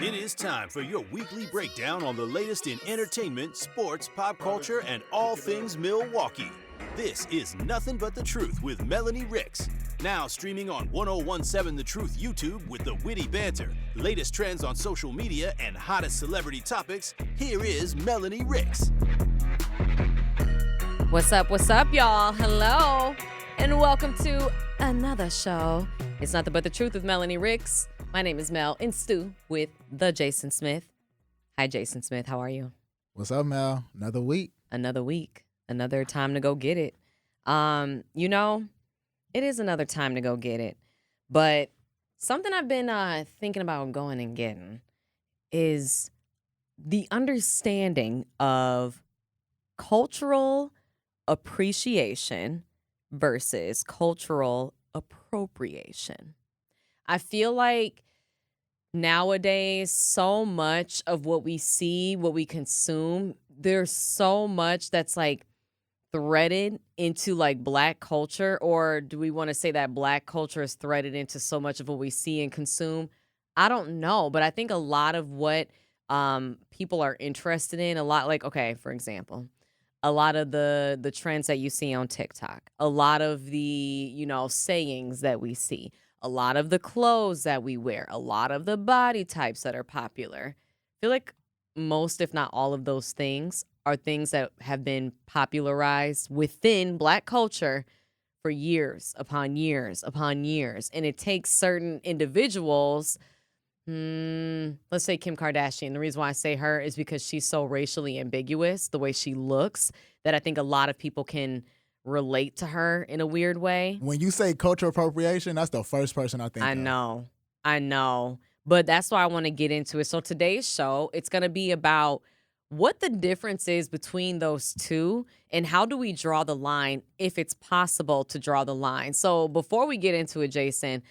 It is time for your weekly breakdown on the latest in entertainment, sports, pop culture, and all things Milwaukee. This is Nothin But The Truth with Melanie Ricks. Now streaming on 1017 The Truth YouTube with the witty banter, latest trends on social media, and hottest celebrity topics, here is Melanie Ricks. What's up, y'all? Hello, and welcome to another show. It's Nothin But The Truth with Melanie Ricks. My name is Mel in Stu with the Jason Smith. Hi, Jason Smith. How are you? What's up, Mel? Another week. Another time to go get it. It is another time to go get it. But something I've been thinking about going and getting is the understanding of cultural appreciation versus cultural appropriation. I feel like nowadays, so much of what we see, what we consume, there's so much that's like threaded into like Black culture, or do we want to say that Black culture is threaded into so much of what we see and consume? I don't know, but I think a lot of what people are interested in, a lot like, okay, for example, a lot of the trends that you see on TikTok, a lot of the, sayings that we see, a lot of the clothes that we wear, a lot of the body types that are popular. I feel like most, if not all of those things are things that have been popularized within Black culture for years upon years upon years. And it takes certain individuals, let's say Kim Kardashian. The reason why I say her is because she's so racially ambiguous, the way she looks, that I think a lot of people can relate to her in a weird way. When you say cultural appropriation, that's the first person I think I know. But that's why I want to get into it. So today's show, it's going to be about what the difference is between those two and how do we draw the line, if it's possible to draw the line. So before we get into it, Jason,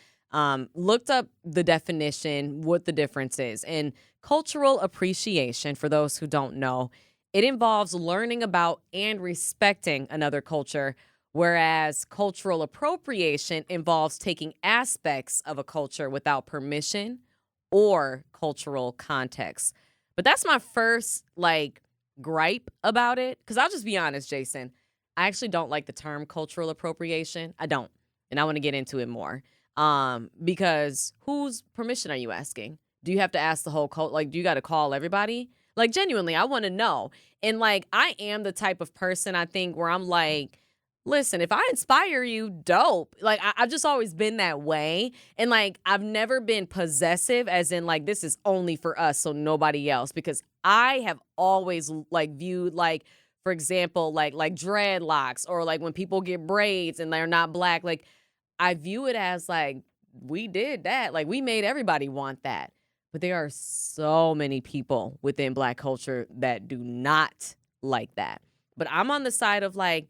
looked up the definition, what the difference is. And cultural appreciation, for those who don't know, it involves learning about and respecting another culture, whereas cultural appropriation involves taking aspects of a culture without permission or cultural context. But that's my first, gripe about it, because I'll just be honest, Jason. I actually don't like the term cultural appropriation. I don't, and I want to get into it more. Because whose permission are you asking? Do you have to ask the whole cult? Do you got to call everybody? Genuinely, I want to know. And, I am the type of person, I think, where I'm like, listen, if I inspire you, dope. I've just always been that way. And, I've never been possessive, as in, this is only for us, so nobody else. Because I have always, viewed, for example, like dreadlocks, or, when people get braids and they're not Black, I view it as, we did that. We made everybody want that. But there are so many people within Black culture that do not like that. But I'm on the side of I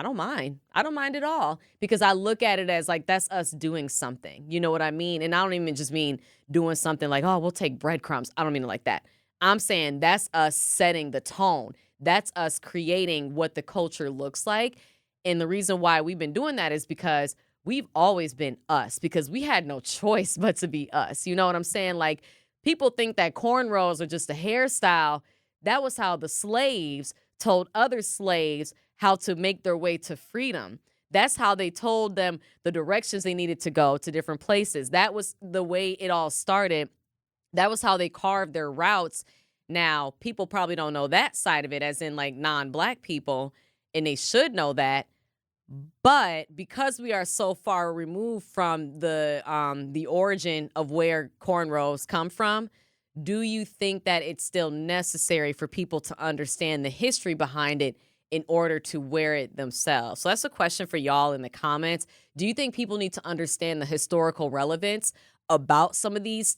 don't mind. I don't mind at all, because I look at it as that's us doing something. You know what I mean? And I don't even just mean doing something we'll take breadcrumbs. I don't mean it like that. I'm saying that's us setting the tone. That's us creating what the culture looks like. And the reason why we've been doing that is because we've always been us, because we had no choice but to be us. You know what I'm saying? People think that cornrows are just a hairstyle. That was how the slaves told other slaves how to make their way to freedom. That's how they told them the directions they needed to go to different places. That was the way it all started. That was how they carved their routes. Now, people probably don't know that side of it, as in non-Black people, and they should know that. But because we are so far removed from the origin of where cornrows come from, do you think that it's still necessary for people to understand the history behind it in order to wear it themselves? So that's a question for y'all in the comments. Do you think people need to understand the historical relevance about some of these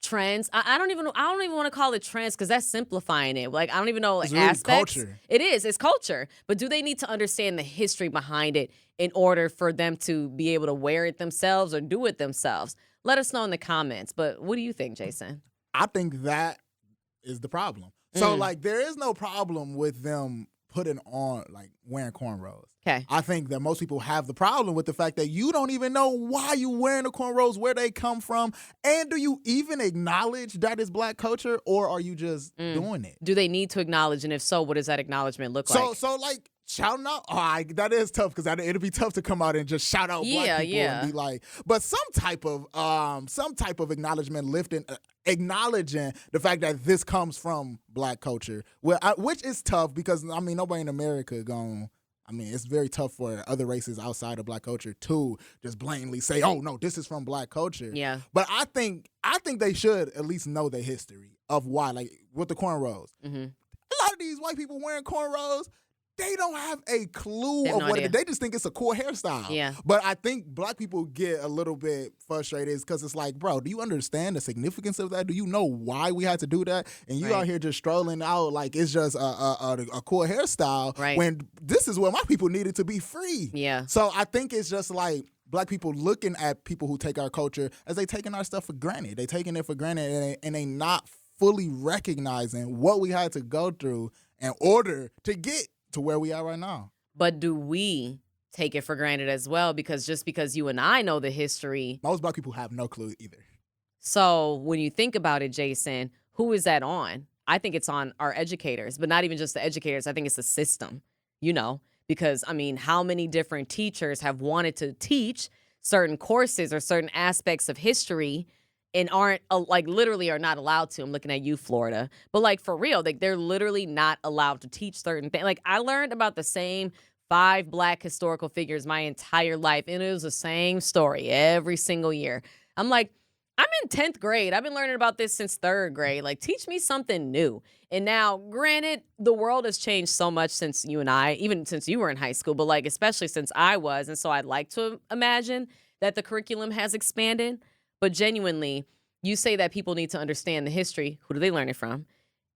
trends? I don't even want to call it trends, because that's simplifying it. I don't even know it's really aspects. Culture. It's culture. But do they need to understand the history behind it in order for them to be able to wear it themselves or do it themselves? Let us know in the comments. But what do you think, Jason? I think that is the problem. So, there is no problem with them putting on, like, wearing cornrows. Okay. I think that most people have the problem with the fact that you don't even know why you wearing the cornrows, where they come from, and do you even acknowledge that it's Black culture, or are you just doing it? Do they need to acknowledge, and if so, what does that acknowledgement look like? So like, shouting out, that is tough, because it'd be tough to come out and just shout out Black people and be like, but some type of acknowledgement, acknowledging the fact that this comes from Black culture, which is tough, because I mean, nobody in America it's very tough for other races outside of Black culture to just blatantly say, oh no, this is from Black culture. Yeah. But I think they should at least know the history of why, like with the cornrows. Mm-hmm. A lot of these white people wearing cornrows, they don't have a clue They have of no what idea. they just think it's a cool hairstyle. Yeah. But I think Black people get a little bit frustrated because it's like, bro, do you understand the significance of that? Do you know why we had to do that? And you Right. out here just strolling out like it's just a cool hairstyle, Right. when this is where my people needed to be free. Yeah. So I think it's just like Black people looking at people who take our culture as they taking our stuff for granted. They taking it for granted, and they not fully recognizing what we had to go through in order to get to where we are right now. But do we take it for granted as well? Because just because you and I know the history. Most Black people have no clue either. So when you think about it, Jason, who is that on? I think it's on our educators, but not even just the educators. I think it's the system, because I mean, how many different teachers have wanted to teach certain courses or certain aspects of history and aren't literally are not allowed to. I'm looking at you, Florida. But like for real, like they're literally not allowed to teach certain things. Like I learned about the same 5 Black historical figures my entire life, and it was the same story every single year. I'm like, I'm in 10th grade. I've been learning about this since 3rd grade. Like, teach me something new. And now, granted, the world has changed so much since you and I, even since you were in high school, but like especially since I was. And so I'd like to imagine that the curriculum has expanded. But genuinely, you say that people need to understand the history. Who do they learn it from?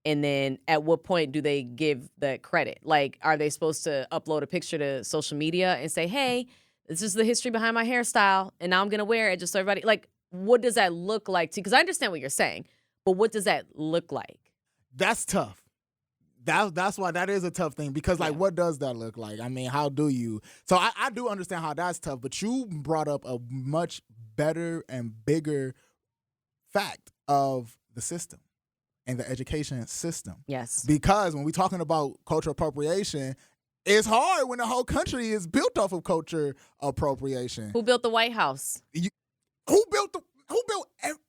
And then at what point do they give the credit? Like, are they supposed to upload a picture to social media and say, hey, this is the history behind my hairstyle, and now I'm going to wear it just so everybody, like, what does that look like? Because I understand what you're saying, but what does that look like? That's tough. That's why that is a tough thing, because like, what does that look like? I mean, how do you? So I do understand how that's tough, but you brought up a much better and bigger fact of the system and the education system. Yes. Because when we're talking about cultural appropriation, it's hard when the whole country is built off of culture appropriation. Who built the White House?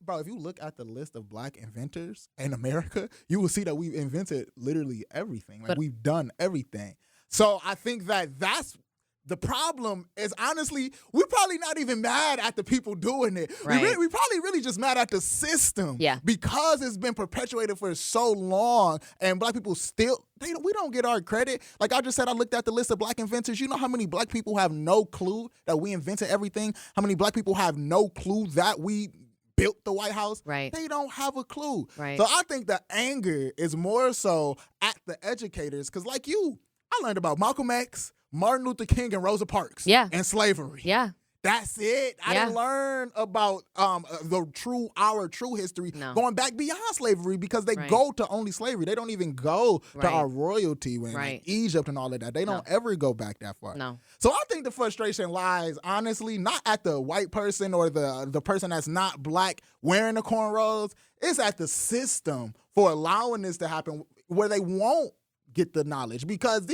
Bro, if you look at the list of Black inventors in America, you will see that we've invented literally everything. Like, we've done everything. So I think that's the problem. Is honestly, we're probably not even mad at the people doing it. Right. We probably really just mad at the system. Yeah. Because it's been perpetuated for so long, and Black people still, we don't get our credit. Like I just said, I looked at the list of Black inventors. You know how many Black people have no clue that we invented everything? How many Black people have no clue that we built the White House? Right. They don't have a clue. Right. So I think the anger is more so at the educators, because like you, I learned about Malcolm X, Martin Luther King, and Rosa Parks. Yeah. And slavery. Yeah. That's it. I didn't learn about our true history going back beyond slavery, because they go to only slavery. They don't even go to our royalty, when like Egypt and all of that. They don't ever go back that far. No. So I think the frustration lies, honestly, not at the white person or the person that's not Black wearing the cornrows. It's at the system for allowing this to happen, where they won't get the knowledge, because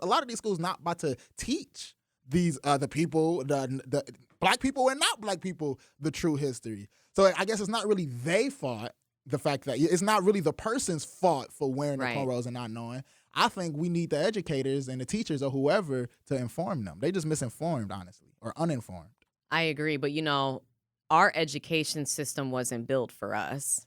a lot of these schools not about to teach these other people, the Black people and not Black people, the true history. So I guess it's not really their fault, the fact that it's not really the person's fault for wearing the cornrows and not knowing. I think we need the educators and the teachers or whoever to inform them. They just misinformed, honestly, or uninformed. I agree, but our education system wasn't built for us.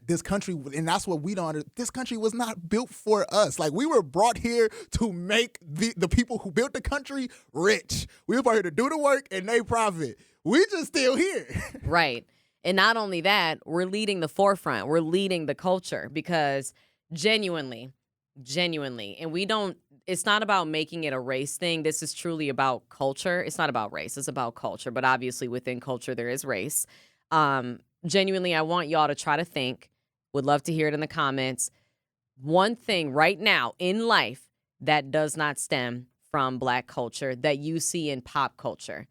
This country, and that's what we don't understand. This country was not built for us. Like, we were brought here to make the people who built the country rich. We were brought here to do the work and they profit. We just still here. Right. And not only that, we're leading the forefront. We're leading the culture, because genuinely, and it's not about making it a race thing. This is truly about culture. It's not about race. It's about culture. But obviously within culture, there is race. Genuinely, I want y'all to try to think. Would love to hear it in the comments. One thing right now in life that does not stem from Black culture that you see in pop culture?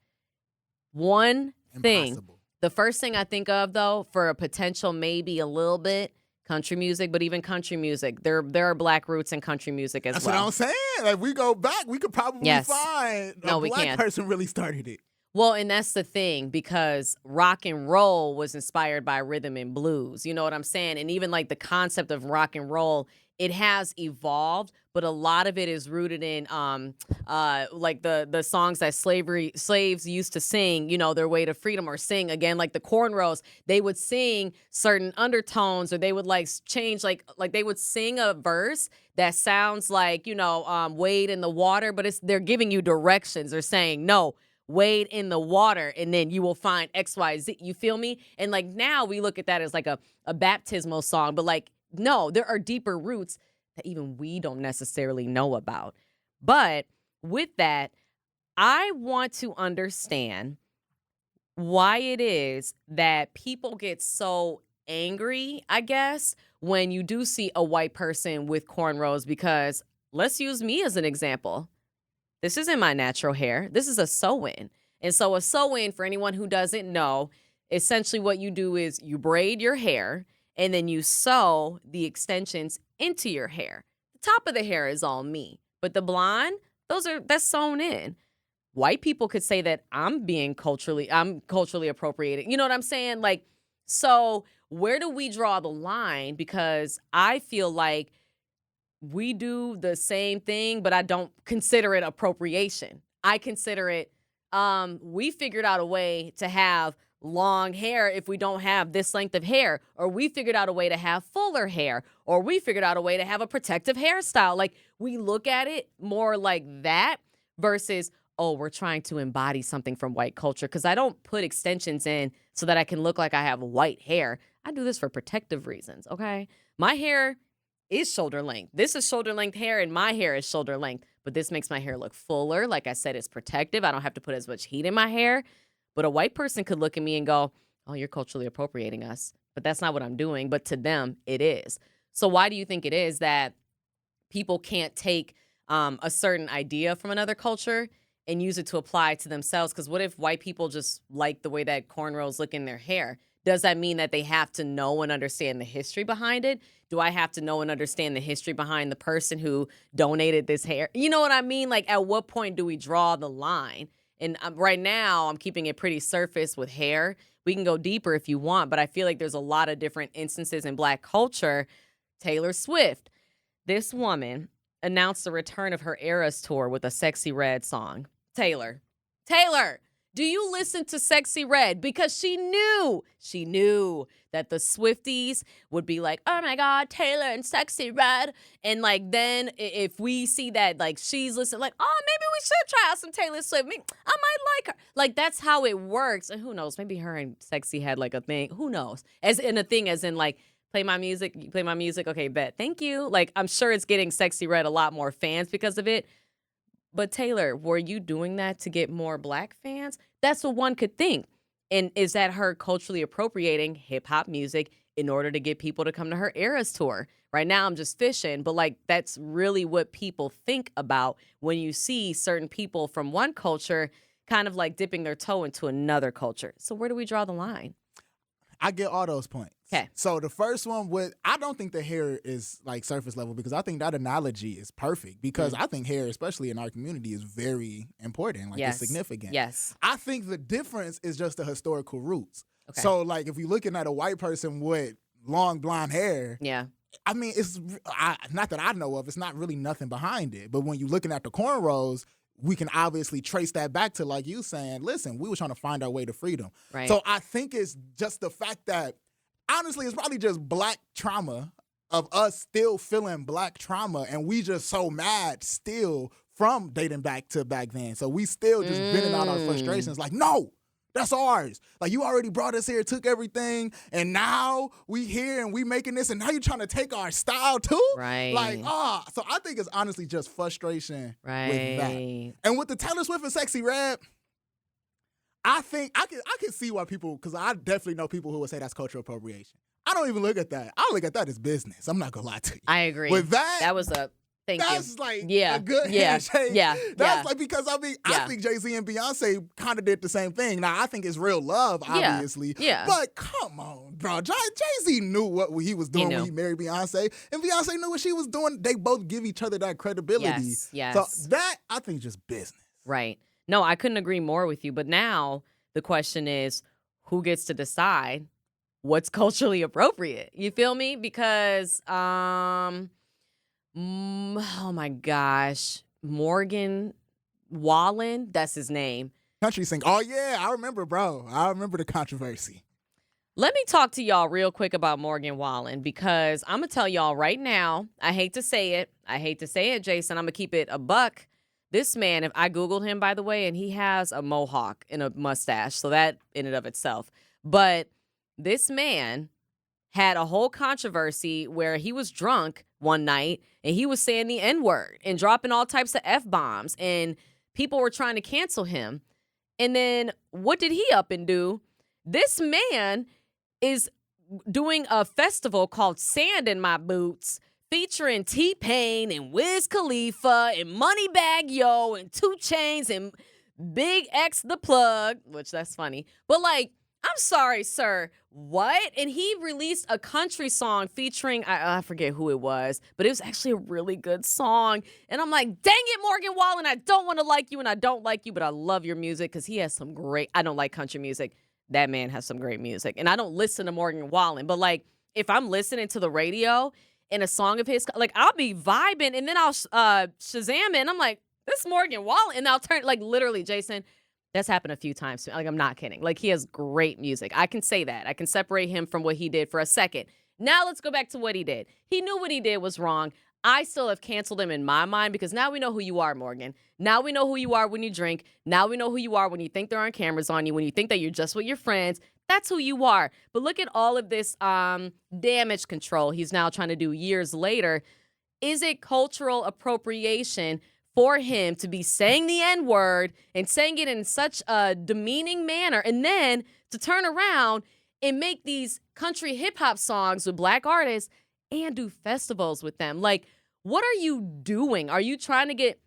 One thing. Impossible. The first thing I think of, though, for a potential maybe a little bit, country music, but even country music, there are Black roots in country music as That's well. what I'm saying. Like, we go back, we could probably Yes. find No, a we Black can. person really started it. Well, and that's the thing, because rock and roll was inspired by rhythm and blues. You know what I'm saying? And even like the concept of rock and roll, it has evolved, but a lot of it is rooted in like the songs that slaves used to sing, you know, their way to freedom, or sing again, like the cornrows. They would sing certain undertones, or they would like change, like they would sing a verse that sounds like, you know, wade in the water, but they're giving you directions. They're saying, no, wade in the water, and then you will find XYZ. You feel me? And like now we look at that as like a baptismal song, but like, no, there are deeper roots that even we don't necessarily know about. But with that, I want to understand why it is that people get so angry, I guess, when you do see a white person with cornrows, because let's use me as an example. This isn't my natural hair. This is a sew-in. And so a sew-in, for anyone who doesn't know, essentially what you do is you braid your hair and then you sew the extensions into your hair. The top of the hair is all me, but the blonde, that's sewn in. White people could say that I'm culturally appropriated. You know what I'm saying? Like, so where do we draw the line? Because I feel like we do the same thing, but I don't consider it appropriation. I consider it, we figured out a way to have long hair if we don't have this length of hair, or we figured out a way to have fuller hair, or we figured out a way to have a protective hairstyle. Like, we look at it more like that versus, oh, we're trying to embody something from white culture. Because I don't put extensions in so that I can look like I have white hair. I do this for protective reasons, okay? My hair is shoulder length. This is shoulder length hair, and my hair is shoulder length. But this makes my hair look fuller. Like I said, it's protective. I don't have to put as much heat in my hair. But a white person could look at me and go, oh, you're culturally appropriating us. But that's not what I'm doing. But to them, it is. So why do you think it is that people can't take a certain idea from another culture and use it to apply to themselves? Because what if white people just like the way that cornrows look in their hair? Does that mean that they have to know and understand the history behind it? Do I have to know and understand the history behind the person who donated this hair? You know what I mean? Like, at what point do we draw the line? And right now, I'm keeping it pretty surface with hair. We can go deeper if you want, but I feel like there's a lot of different instances in Black culture. Taylor Swift, this woman announced the return of her Eras tour with a Sexy Red song. Taylor, do you listen to Sexy Red? Because she knew that the Swifties would be like, oh my God, Taylor and Sexy Red. And like, then if we see that, like, she's listening, like, oh, maybe we should try out some Taylor Swift. I might like her. Like, that's how it works. And who knows, maybe her and Sexy had like a thing. Who knows? As in a thing, as in like, play my music. You play my music. Okay, bet. Thank you. Like, I'm sure it's getting Sexy Red a lot more fans because of it. But Taylor, were you doing that to get more Black fans? That's what one could think. And is that her culturally appropriating hip hop music in order to get people to come to her Eras tour? Right now, I'm just fishing, but like, that's really what people think about when you see certain people from one culture kind of like dipping their toe into another culture. So where do we draw the line? I get all those points. Okay. So the first one I don't think the hair is like surface level, because I think that analogy is perfect, because I think hair, especially in our community, is very important. Like, Yes. it's significant. Yes. I think the difference is just the historical roots. Okay. So like, if you're looking at a white person with long blonde hair, Yeah. I mean, not that I know of, it's not really nothing behind it. But when you're looking at the cornrows, we can obviously trace that back to, like you saying, listen, we were trying to find our way to freedom. Right. So I think it's just the fact that, honestly, it's probably just Black trauma of us still feeling Black trauma, and we just so mad still from dating back to back then. So we still just venting out our frustrations like, no, that's ours. Like, you already brought us here, took everything, and now we here and we making this, and now you're trying to take our style too? Right. Like, so I think it's honestly just frustration with that. And with the Taylor Swift and Sexy Red, I think I can see why people, because I definitely know people who would say that's cultural appropriation. I don't even look at that. I look at that as business. I'm not gonna lie to you. I agree. With that, That was a Thank you. That's like Yeah. a good Yeah. handshake. Yeah. That's Yeah. like, because I Yeah. think Jay-Z and Beyonce kind of did the same thing. Now, I think it's real love, Yeah. obviously. Yeah. But come on, bro. Jay-Z knew what he was doing when he married Beyonce, and Beyonce knew what she was doing. They both give each other that credibility. Yes. Yes. So that, I think, is just business. Right. No, I couldn't agree more with you. But now the question is, who gets to decide what's culturally appropriate? You feel me? Because, oh my gosh, Morgan Wallen, that's his name. Country sing. Oh, yeah, I remember, bro. I remember the controversy. Let me talk to y'all real quick about Morgan Wallen, because I'm going to tell y'all right now, I hate to say it, Jason. I'm going to keep it a buck. This man, if I Googled him, by the way, and he has a mohawk and a mustache, so that in and of itself. But this man had a whole controversy where he was drunk one night and he was saying the N-word and dropping all types of F-bombs, and people were trying to cancel him. And then what did he up and do? This man is doing a festival called Sand in My Boots, featuring T-Pain and Wiz Khalifa and Moneybagg Yo and 2 Chainz and Big X the Plug, which that's funny. But like, I'm sorry, sir. What? And he released a country song featuring, I forget who it was, but it was actually a really good song. And I'm like, dang it, Morgan Wallen, I don't want to like you and I don't like you, but I love your music because he has some great, I don't like country music. That man has some great music. And I don't listen to Morgan Wallen, but like, if I'm listening to the radio and a song of his, like, I'll be vibing and then I'll Shazam it and I'm like, this is Morgan Wallen. And I'll turn, like, literally, Jason, that's happened a few times to me. Like, I'm not kidding. Like, he has great music. I can say that. I can separate him from what he did for a second. Now let's go back to what he did. He knew what he did was wrong. I still have canceled him in my mind because now we know who you are, Morgan. Now we know who you are when you drink. Now we know who you are when you think there aren't cameras on you, when you think that you're just with your friends. That's who you are. But look at all of this damage control he's now trying to do years later. Is it cultural appropriation for him to be saying the N-word and saying it in such a demeaning manner, and then to turn around and make these country hip-hop songs with black artists and do festivals with them? Like, what are you doing? Are you trying to get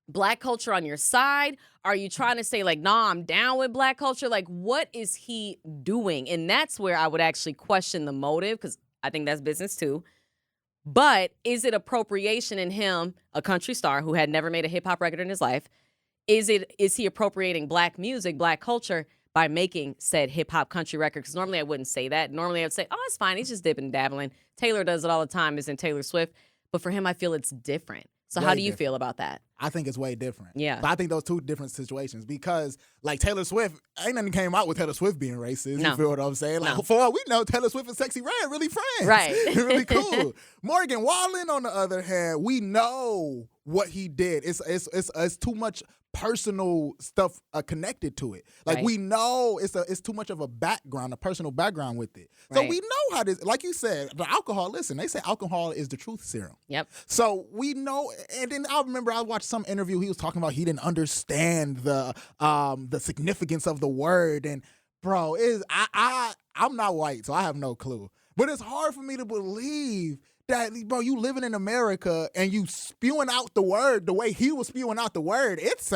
black culture on your side? Are you trying to say, like, nah, I'm down with black culture? Like, what is he doing? And that's where I would actually question the motive, because I think that's business too. But is it appropriation in him, a country star who had never made a hip-hop record in his life? Is he appropriating black music, black culture, by making said hip-hop country record? Because normally I wouldn't say that. Normally I would say, oh, it's fine. He's just dipping and dabbling. Taylor does it all the time, isn't Taylor Swift? But for him, I feel it's different. So how do you feel about that? I think it's way different. Yeah. So I think those two different situations, because like Taylor Swift, ain't nothing came out with Taylor Swift being racist. No. You feel what I'm saying? Like, No. for all we know, Taylor Swift and Sexy Red really friends. Right. Really cool. Morgan Wallen, on the other hand, we know what he did. It's too much personal stuff connected to it. Like, Right. we know it's too much of a background, a personal background with it. So Right. we know how this, like you said, the alcohol, listen, they say alcohol is the truth serum. Yep. So we know, and then I remember I watched some interview. He was talking about he didn't understand the significance of the word. And bro, I'm not white, so I have no clue. But it's hard for me to believe that, bro, you living in America and you spewing out the word the way he was spewing out the word. It's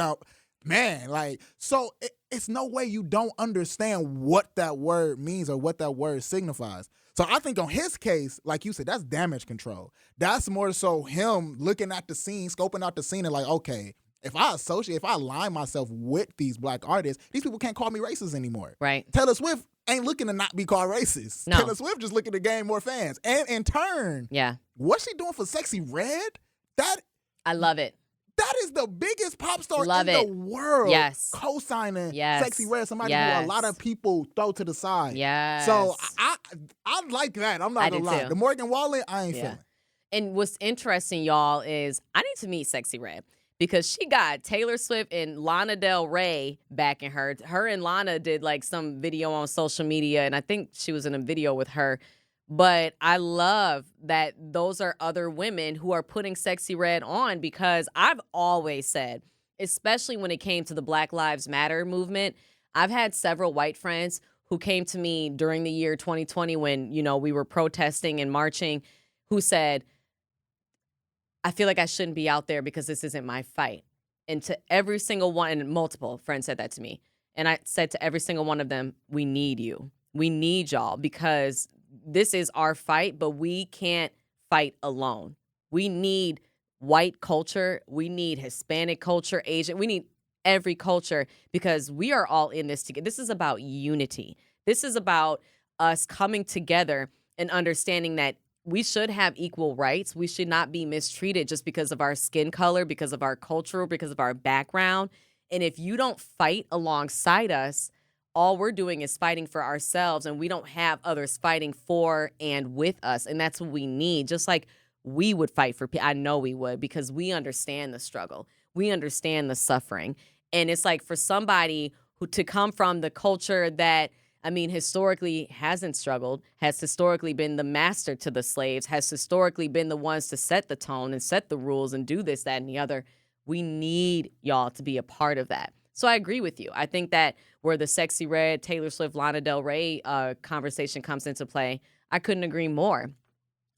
man, like, so it's no way you don't understand what that word means or what that word signifies. So I think on his case, like you said, that's damage control. That's more so him looking at the scene, scoping out the scene, and like, okay, if I align myself with these black artists, these people can't call me racist anymore. Right. Taylor Swift ain't looking to not be called racist. No. Taylor Swift just looking to gain more fans. And in turn, Yeah. what's she doing for Sexy Red? I love it. That is the biggest pop star Love in it. the world. Yes. Co-signing Yes. Sexy Red, somebody Yes. who a lot of people throw to the side. Yes. So I like that. I'm I not do gonna lie. too. The Morgan Wallen, I ain't Yeah. feeling. And what's interesting, y'all, is I need to meet Sexy Red, because she got Taylor Swift and Lana Del Rey backing her. Her and Lana did like some video on social media, and I think she was in a video with her. But I love that those are other women who are putting Sexy Red on, because I've always said, especially when it came to the Black Lives Matter movement, I've had several white friends who came to me during the year 2020 when, we were protesting and marching, who said, I feel like I shouldn't be out there because this isn't my fight. And to every single one, and multiple friends said that to me. And I said to every single one of them, we need you. We need y'all because this is our fight, but we can't fight alone. We need white culture. We need Hispanic culture, Asian. We need every culture because we are all in this together. This is about unity. This is about us coming together and understanding that we should have equal rights. We should not be mistreated just because of our skin color, because of our culture, because of our background. And if you don't fight alongside us, all we're doing is fighting for ourselves, and we don't have others fighting for and with us. And that's what we need. Just like we would fight for people. I know we would because we understand the struggle. We understand the suffering. And it's like for somebody who to come from the culture that, I mean, historically hasn't struggled, has historically been the master to the slaves, has historically been the ones to set the tone and set the rules and do this, that, and the other. We need y'all to be a part of that. So I agree with you. I think that where the Sexy Red, Taylor Swift, Lana Del Rey conversation comes into play, I couldn't agree more.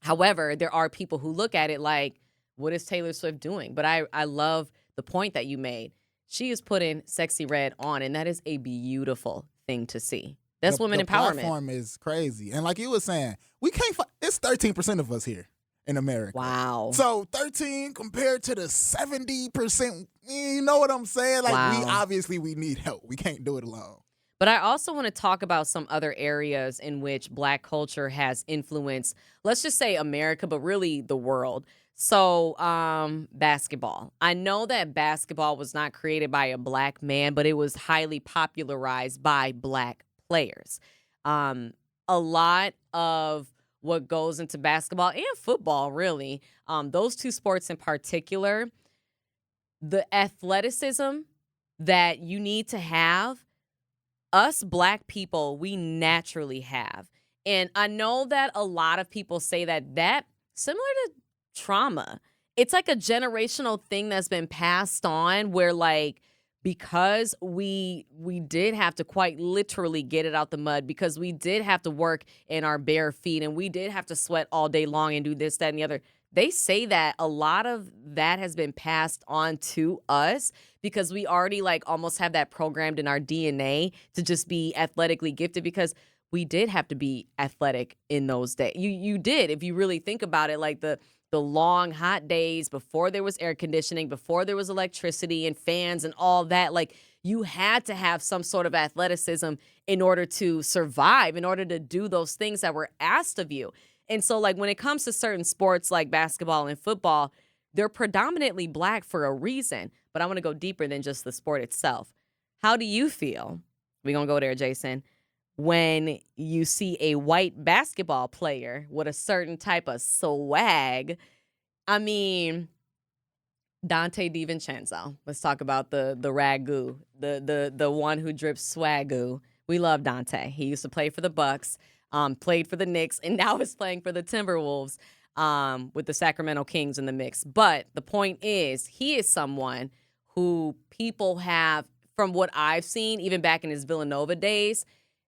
However, there are people who look at it like, what is Taylor Swift doing? But I love the point that you made. She is putting Sexy Red on, and that is a beautiful thing to see. That's women empowerment. The platform is crazy. And like you were saying, we can't it's 13% of us here in America. Wow. So 13 compared to the 70%, you know what I'm saying? Like Wow. we need help. We can't do it alone. But I also want to talk about some other areas in which Black culture has influenced, let's just say America, but really the world. So basketball. I know that basketball was not created by a Black man, but it was highly popularized by Black players. A lot of what goes into basketball and football, really, those two sports in particular, the athleticism that you need to have, us Black people, we naturally have. And I know that a lot of people say that similar to trauma, it's like a generational thing that's been passed on where like, because we did have to quite literally get it out the mud, because we did have to work in our bare feet and we did have to sweat all day long and do this, that, and the other. They say that a lot of that has been passed on to us because we already like almost have that programmed in our DNA to just be athletically gifted because we did have to be athletic in those days. You did, if you really think about it, like the long hot days before there was air conditioning, before there was electricity and fans and all that, like you had to have some sort of athleticism in order to survive, in order to do those things that were asked of you. And so like when it comes to certain sports like basketball and football, they're predominantly Black for a reason. But I want to go deeper than just the sport itself. How do you feel? We're going to go there, Jason. When you see a white basketball player with a certain type of swag, I mean, Dante DiVincenzo. Let's talk about the ragu, the one who drips swagoo. We love Dante. He used to play for the Bucks, played for the Knicks, and now is playing for the Timberwolves with the Sacramento Kings in the mix. But the point is, he is someone who people have, from what I've seen, even back in his Villanova days,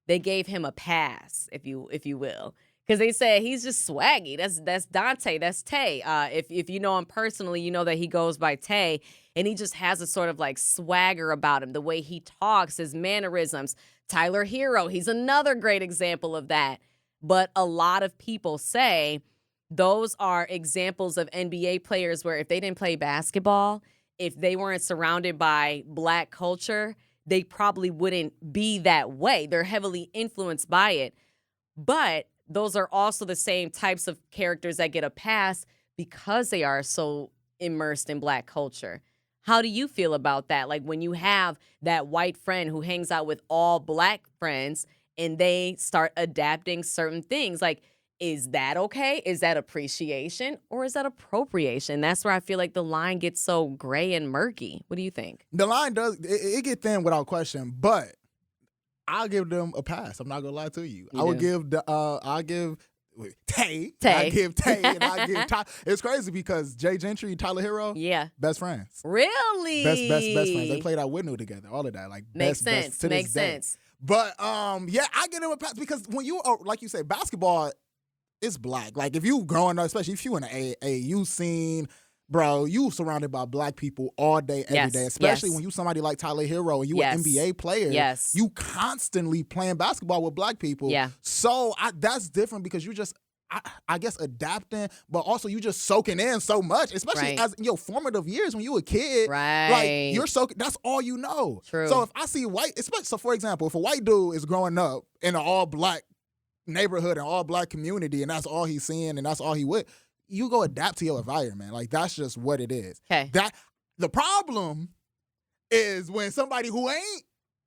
they gave him a pass, if you will, because they said he's just swaggy. That's Dante. That's Tay. If you know him personally, you know that he goes by Tay, and he just has a sort of like swagger about him. The way he talks, his mannerisms. Tyler Hero, he's another great example of that. But a lot of people say those are examples of NBA players where if they didn't play basketball, if they weren't surrounded by Black culture, they probably wouldn't be that way. They're heavily influenced by it. But those are also the same types of characters that get a pass because they are so immersed in Black culture. How do you feel about that? Like when you have that white friend who hangs out with all Black friends and they start adapting certain things, like, is that okay? Is that appreciation or is that appropriation? That's where I feel like the line gets so gray and murky. What do you think? The line does, it get thin without question, but I'll give them a pass. I'm not going to lie to you. You I would do. give I'll give Tay. Tay. I give Tay and I give Ty. It's crazy because Jay Gentry, Tyler Hero, Yeah. best friends. Really? Best friends. They played out Window together, all of that. Like Makes best sense. to Makes this day. sense. But yeah, I give them a pass because when you are, like you say, basketball, it's Black. Like if you growing up, especially if you in the AAU scene, bro, you surrounded by black people all day, every day, especially when you somebody like Tyler Hero and you an NBA player. Yes. You constantly playing basketball with black people. Yeah. So that's different because you just, I guess, adapting, but also you just soaking in so much, especially as in your formative years when you a kid. Right. Like, you're soaking, that's all you know. True. So if I see so for example, if a white dude is growing up in an all-black neighborhood and all-black community and that's all he's seeing and that's all he with, you go adapt to your environment. Like, that's just what it is. Okay. The problem is when somebody who ain't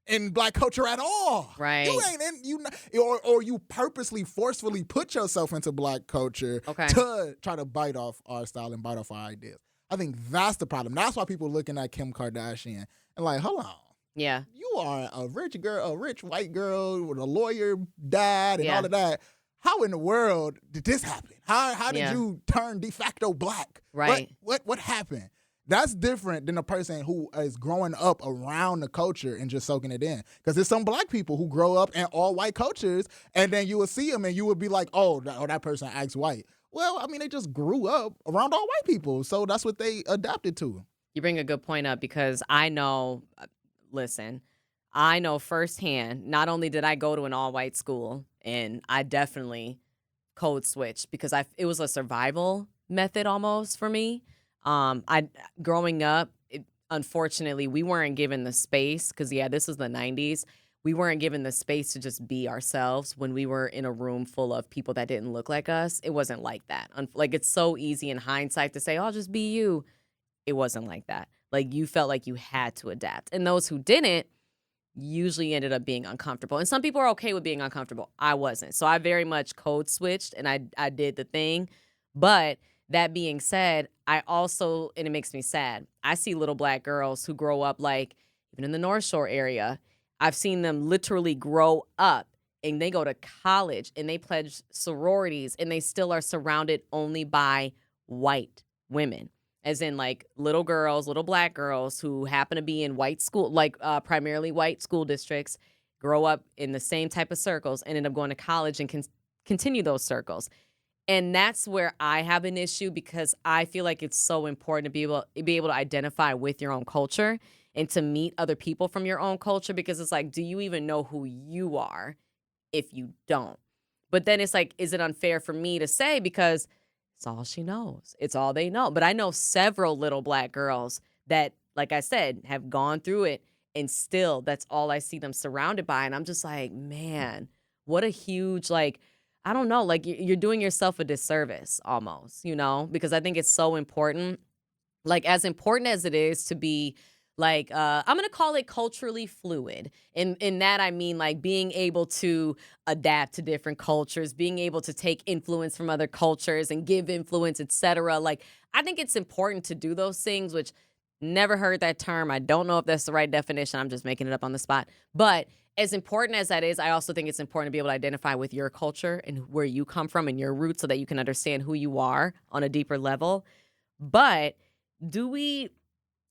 in black culture at all. Right. You ain't or you purposely, forcefully put yourself into black culture to try to bite off our style and bite off our ideas. I think that's the problem. That's why people looking at Kim Kardashian and like, hold on. Yeah. You are a rich white girl with a lawyer dad and all of that. How in the world did this happen? How did you turn de facto black? Right. What happened? That's different than a person who is growing up around the culture and just soaking it in. Because there's some black people who grow up in all white cultures, and then you would see them and you would be like, oh, that person acts white. Well, I mean, they just grew up around all white people, so that's what they adapted to. You bring a good point up because I know firsthand, not only did I go to an all-white school, and I definitely code switched because it was a survival method almost for me. Growing up, unfortunately, we weren't given the space because, this was the 90s. We weren't given the space to just be ourselves when we were in a room full of people that didn't look like us. It wasn't like that. Like, it's so easy in hindsight to say, oh, just be you. It wasn't like that. Like, you felt like you had to adapt. And those who didn't usually ended up being uncomfortable. And some people are okay with being uncomfortable. I wasn't. So I very much code switched and I did the thing. But that being said, I also, and it makes me sad, I see little black girls who grow up, like, even in the North Shore area, I've seen them literally grow up and they go to college and they pledge sororities and they still are surrounded only by white women. As in, like, little black girls who happen to be in white school, like primarily white school districts, grow up in the same type of circles and end up going to college and continue those circles. And that's where I have an issue because I feel like it's so important to be able to identify with your own culture and to meet other people from your own culture, because it's like, do you even know who you are if you don't? But then it's like, is it unfair for me to say because it's all she knows. It's all they know. But I know several little black girls that, like I said, have gone through it and still that's all I see them surrounded by. And I'm just like, man, what a huge, like, I don't know, like you're doing yourself a disservice almost, because I think it's so important. Like, as important as it is to be like, I'm going to call it culturally fluid. In that, I mean, like, being able to adapt to different cultures, being able to take influence from other cultures and give influence, etc. Like, I think it's important to do those things, which never heard that term. I don't know if that's the right definition. I'm just making it up on the spot. But as important as that is, I also think it's important to be able to identify with your culture and where you come from and your roots so that you can understand who you are on a deeper level. But do we,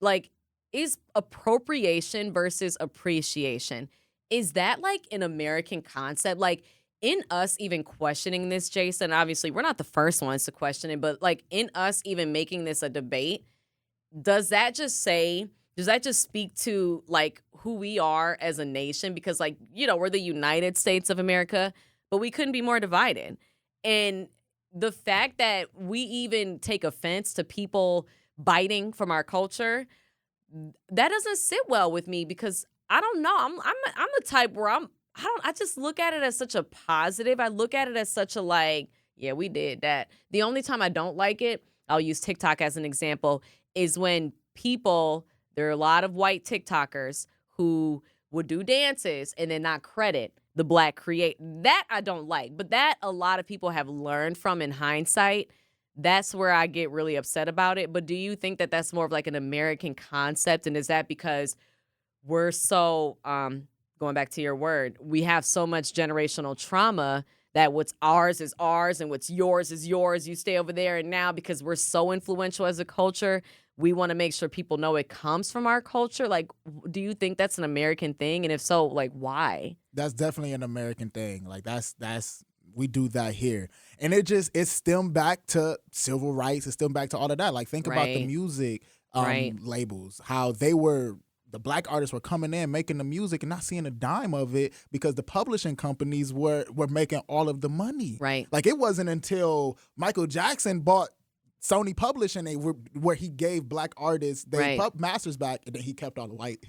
like, is appropriation versus appreciation, is that like an American concept? Like, in us even questioning this, Jason, obviously we're not the first ones to question it, but like in us even making this a debate, does that just speak to like who we are as a nation? Because, like, we're the United States of America, but we couldn't be more divided. And the fact that we even take offense to people biting from our culture, that doesn't sit well with me because I don't know. I'm the type where I just look at it as such a positive. I look at it as such a like, yeah, we did that. The only time I don't like it, I'll use TikTok as an example, is when there are a lot of white TikTokers who would do dances and then not credit the black create. That I don't like, but that a lot of people have learned from in hindsight. That's where I get really upset about it. But do you think that that's more of like an American concept? And is that because we're so, going back to your word, we have so much generational trauma that what's ours is ours and what's yours is yours. You stay over there. And now because we're so influential as a culture, we want to make sure people know it comes from our culture. Like, do you think that's an American thing? And if so, like, why? That's definitely an American thing. Like, that's we do that here. And it stemmed back to civil rights. It stemmed back to all of that. Like, think about the Right. music Right. labels, how the black artists were coming in, making the music and not seeing a dime of it because the publishing companies were making all of the money. Right. Like, it wasn't until Michael Jackson bought Sony Publishing where he gave black artists their Right. masters back, and then he kept all the white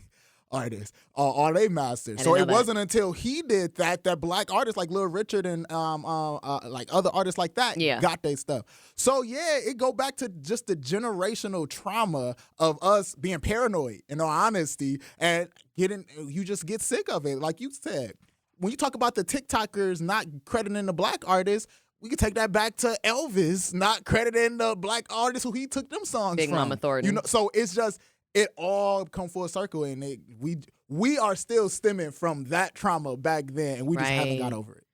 artists, all they masters. I So didn't it know that. wasn't until he did that black artists like Lil Richard and like other artists like that Yeah. got their stuff. So yeah, it go back to just the generational trauma of us being paranoid, in all honesty, and you just get sick of it. Like you said, when you talk about the TikTokers not crediting the black artists, we can take that back to Elvis not crediting the black artists who he took them songs Big from. Mama Thornton. So it's just, it all come full circle, and we are still stemming from that trauma back then, and we just haven't got Right. over it.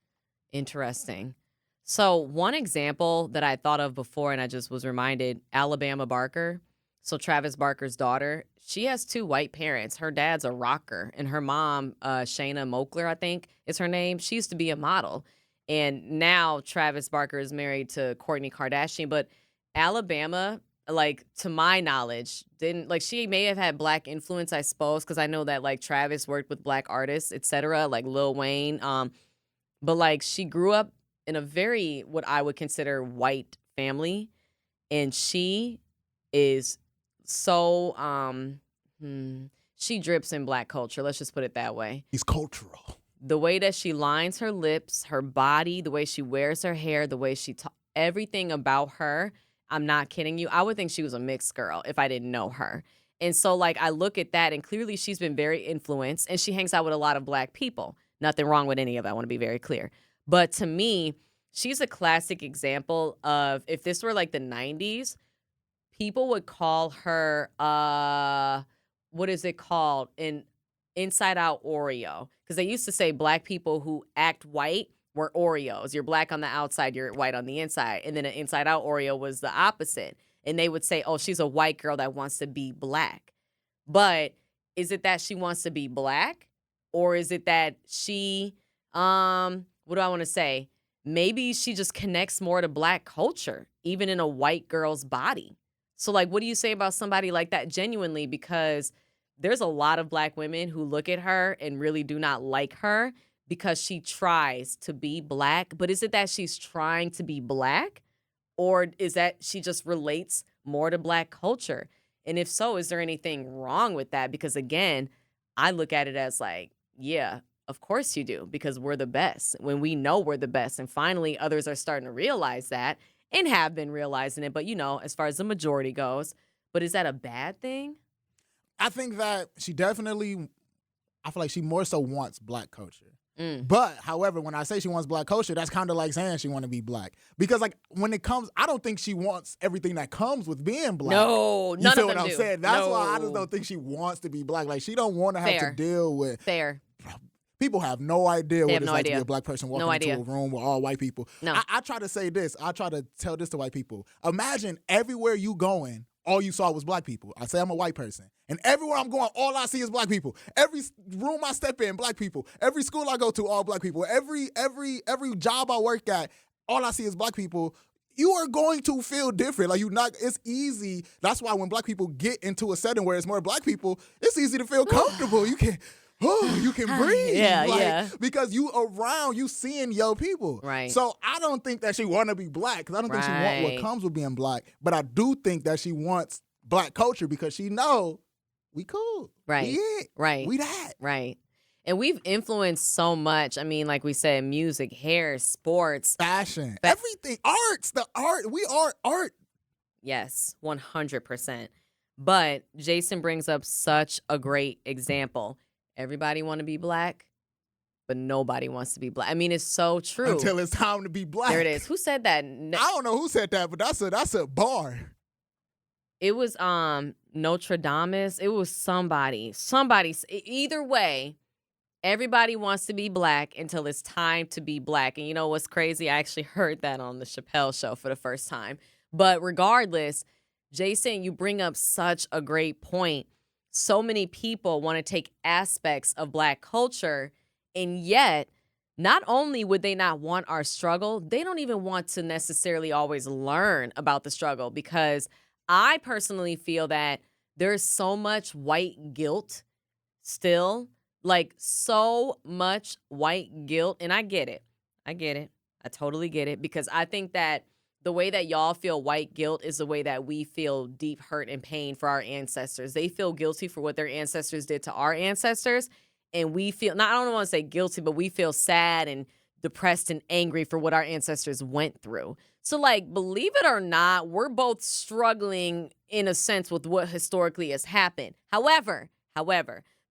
Interesting. So one example that I thought of before, and I just was reminded, Alabama Barker. So Travis Barker's daughter, she has 2 white parents. Her dad's a rocker, and her mom, Shayna Mokler, I think is her name. She used to be a model. And now Travis Barker is married to Kourtney Kardashian. But Alabama, like, to my knowledge, didn't, like, she may have had black influence, I suppose, because I know that, like, Travis worked with black artists, etc., like Lil Wayne. But, like, she grew up in a very, what I would consider, white family. And she is so, she drips in black culture. Let's just put it that way. He's cultural. The way that she lines her lips, her body, the way she wears her hair, the way she everything about her, I'm not kidding you. I would think she was a mixed girl if I didn't know her. And so, like, I look at that, and clearly she's been very influenced, and she hangs out with a lot of black people. Nothing wrong with any of it. I want to be very clear. But to me, she's a classic example of, if this were like the 90s, people would call her, what is it called? An inside out Oreo. Because they used to say black people who act white were Oreos. You're black on the outside, you're white on the inside. And then an inside out Oreo was the opposite. And they would say, oh, she's a white girl that wants to be black. But is it that she wants to be black? Or is it that she, what do I want to say? Maybe she just connects more to black culture, even in a white girl's body. So, like, what do you say about somebody like that genuinely? Because there's a lot of black women who look at her and really do not like her because she tries to be black. But is it that she's trying to be black? Or is that she just relates more to black culture? And if so, is there anything wrong with that? Because again, I look at it as like, yeah, of course you do, because we're the best when we know we're the best. And finally, others are starting to realize that and have been realizing it. But, you know, as far as the majority goes, but is that a bad thing? I think that I feel like she more so wants black culture. Mm. But, however, when I say she wants black culture, that's kind of like saying she want to be black. Because, like, when it comes, I don't think she wants everything that comes with being black. No, You none feel of what them I'm do. saying? That's why I No. just don't think she wants to be black. Like, she don't want to have Fair. to deal with. Fair. People have no idea They what have it's no like to idea. be a black person walking No into idea. a room with all white people. No. I try to say this. I try to tell this to white people. Imagine everywhere you going, all you saw was black people. I say I'm a white person. And everywhere I'm going, all I see is black people. Every room I step in, black people. Every school I go to, all black people. Every job I work at, all I see is black people. You are going to feel different. Like, it's easy. That's why when black people get into a setting where it's more black people, it's easy to feel comfortable. You can breathe. Yeah, Like, yeah. Because you seeing your people. Right. So I don't think that she want to be black, because I don't think she want what Right. comes with being black. But I do think that she wants black culture because she know we cool. Right. We it. Right. We that. Right. And we've influenced so much. I mean, like we said, music, hair, sports. Fashion. Everything. Arts. The art. We are art. Yes, 100%. But Jason brings up such a great example. Everybody want to be black, but nobody wants to be black. I mean, it's so true. Until it's time to be black. There it is. Who said that? I don't know who said that, but that's a bar. It was Notre Dame. It was somebody. Either way, everybody wants to be black until it's time to be black. And you know what's crazy? I actually heard that on the Chappelle Show for the first time. But regardless, Jason, you bring up such a great point. So many people want to take aspects of black culture, and yet not only would they not want our struggle, they don't even want to necessarily always learn about the struggle, because I personally feel that there's so much white guilt still, like so much white guilt. And I get it. I get it. I totally get it, because I think that the way that y'all feel white guilt is the way that we feel deep hurt and pain for our ancestors. They feel guilty for what their ancestors did to our ancestors. And we feel, not, I don't want to say guilty, but we feel sad and depressed and angry for what our ancestors went through. So, like, believe it or not, we're both struggling in a sense with what historically has happened. However,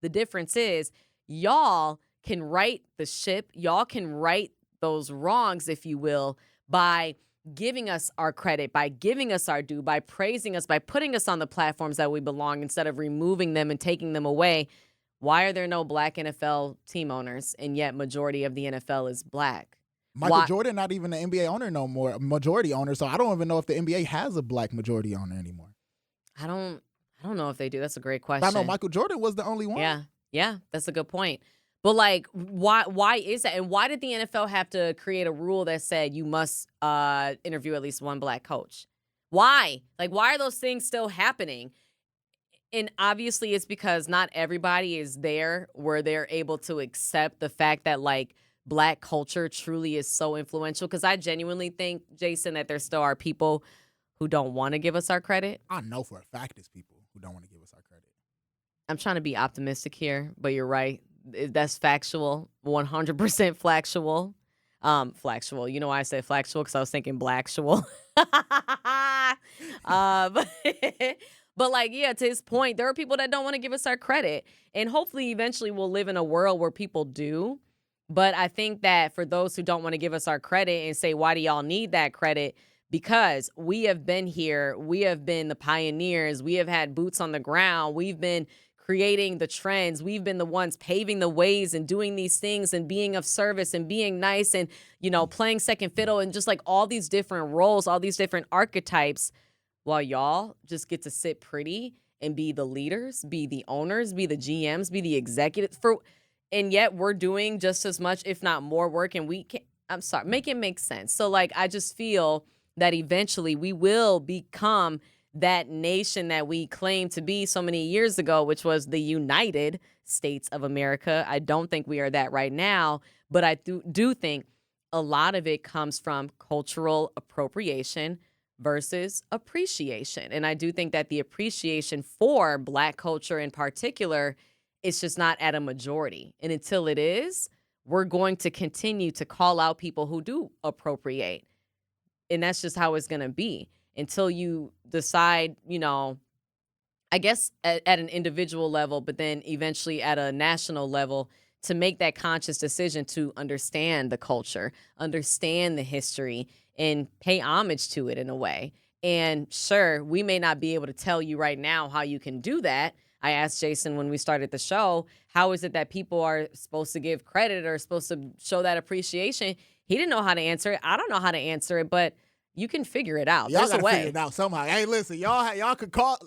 the difference is y'all can right the ship. Y'all can right those wrongs, if you will, by giving us our credit, by giving us our due, by praising us, by putting us on the platforms that we belong instead of removing them and taking them away. Why are there no black NFL team owners, and yet majority of the NFL is black? Michael Jordan not even an NBA owner no more, majority owner. So I don't even know if the NBA has a black majority owner anymore. I don't know if they do. That's a great question. I know Michael Jordan was the only one. Yeah, that's a good point. But like, why is that? And why did the NFL have to create a rule that said you must interview at least one black coach? Why? Like, why are those things still happening? And obviously it's because not everybody is there where they're able to accept the fact that, like, black culture truly is so influential. Because I genuinely think, Jason, that there still are people who don't want to give us our credit. I know for a fact there's people who don't want to give us our credit. I'm trying to be optimistic here, but you're right. That's factual, 100% factual. Factual. You know why I said factual? Because I was thinking blacktual. But like, yeah, to his point, there are people that don't want to give us our credit. And hopefully eventually we'll live in a world where people do. But I think that for those who don't want to give us our credit and say, why do y'all need that credit? Because we have been here. We have been the pioneers. We have had boots on the ground. We've been creating the trends. We've been the ones paving the ways and doing these things and being of service and being nice and, you know, playing second fiddle and just like all these different roles, all these different archetypes, while y'all just get to sit pretty and be the leaders, be the owners, be the GMs, be the executives. And yet we're doing just as much, if not more work. And we can't, I'm sorry, make it make sense. So like, I just feel that eventually we will become that nation that we claimed to be so many years ago, which was the United States of America. I don't think we are that right now, but I do think a lot of it comes from cultural appropriation versus appreciation. And I do think that the appreciation for black culture in particular, it's just not at a majority. And until it is, we're going to continue to call out people who do appropriate. And that's just how it's going to be until you decide, you know, I guess at an individual level, but then eventually at a national level, to make that conscious decision to understand the culture, understand the history, and pay homage to it in a way. And sure, we may not be able to tell you right now how you can do that. I asked Jason when we started the show, how is it that people are supposed to give credit or supposed to show that appreciation? He didn't know how to answer it. I don't know how to answer it, but you can figure it out. Y'all There's a gotta way. figure it out somehow. Hey, listen, y'all could call.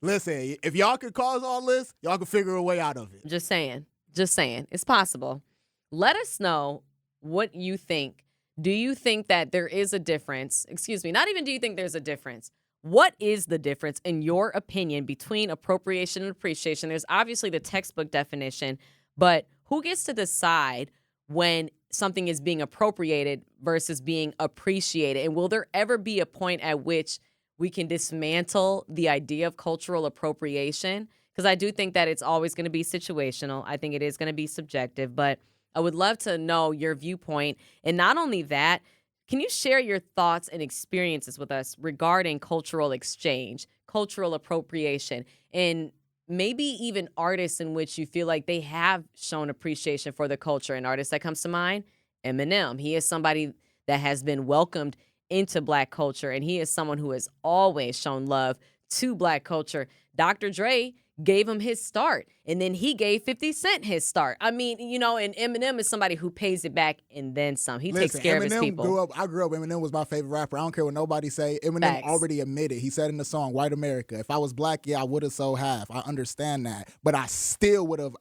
Listen, if y'all could cause all this, y'all could figure a way out of it. Just saying. It's possible. Let us know what you think. Do you think that there is a difference? Excuse me, not even do you think there's a difference. What is the difference, in your opinion, between appropriation and appreciation? There's obviously the textbook definition, but who gets to decide when something is being appropriated versus being appreciated? And will there ever be a point at which we can dismantle the idea of cultural appropriation? Because I do think that it's always going to be situational. I think it is going to be subjective, but I would love to know your viewpoint. And not only that, can you share your thoughts and experiences with us regarding cultural exchange, cultural appropriation, and maybe even artists in which you feel like they have shown appreciation for the culture? An artist that comes to mind, Eminem. He is somebody that has been welcomed into black culture, and he is someone who has always shown love to black culture. Dr. Dre gave him his start, and then he gave 50 Cent his start. I mean, you know, and Eminem is somebody who pays it back and then some. He takes care of his people. I grew up, Eminem was my favorite rapper. I don't care what nobody say. Eminem Facts. already admitted. He said in the song, White America, if I was black, yeah, I would have so have. I understand that. But I still would have,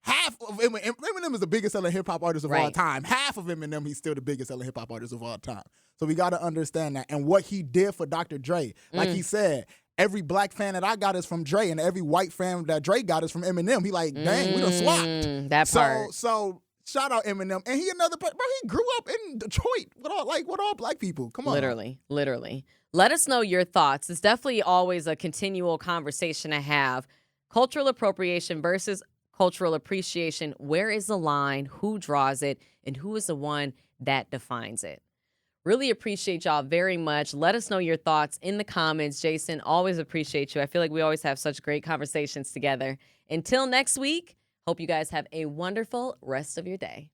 half of Eminem is the biggest selling hip hop artist of all Right. time. Half of Eminem, he's still the biggest selling hip hop artist of all time. So we got to understand that. And what he did for Dr. Dre, like he said, every black fan that I got is from Dre, and every white fan that Dre got is from Eminem. He like, dang, we done swapped. That part. So shout out Eminem. And he another person, bro, he grew up in Detroit with all black people. Come on. Literally. Let us know your thoughts. It's definitely always a continual conversation to have. Cultural appropriation versus cultural appreciation. Where is the line? Who draws it? And who is the one that defines it? Really appreciate y'all very much. Let us know your thoughts in the comments. Jason, always appreciate you. I feel like we always have such great conversations together. Until next week, hope you guys have a wonderful rest of your day.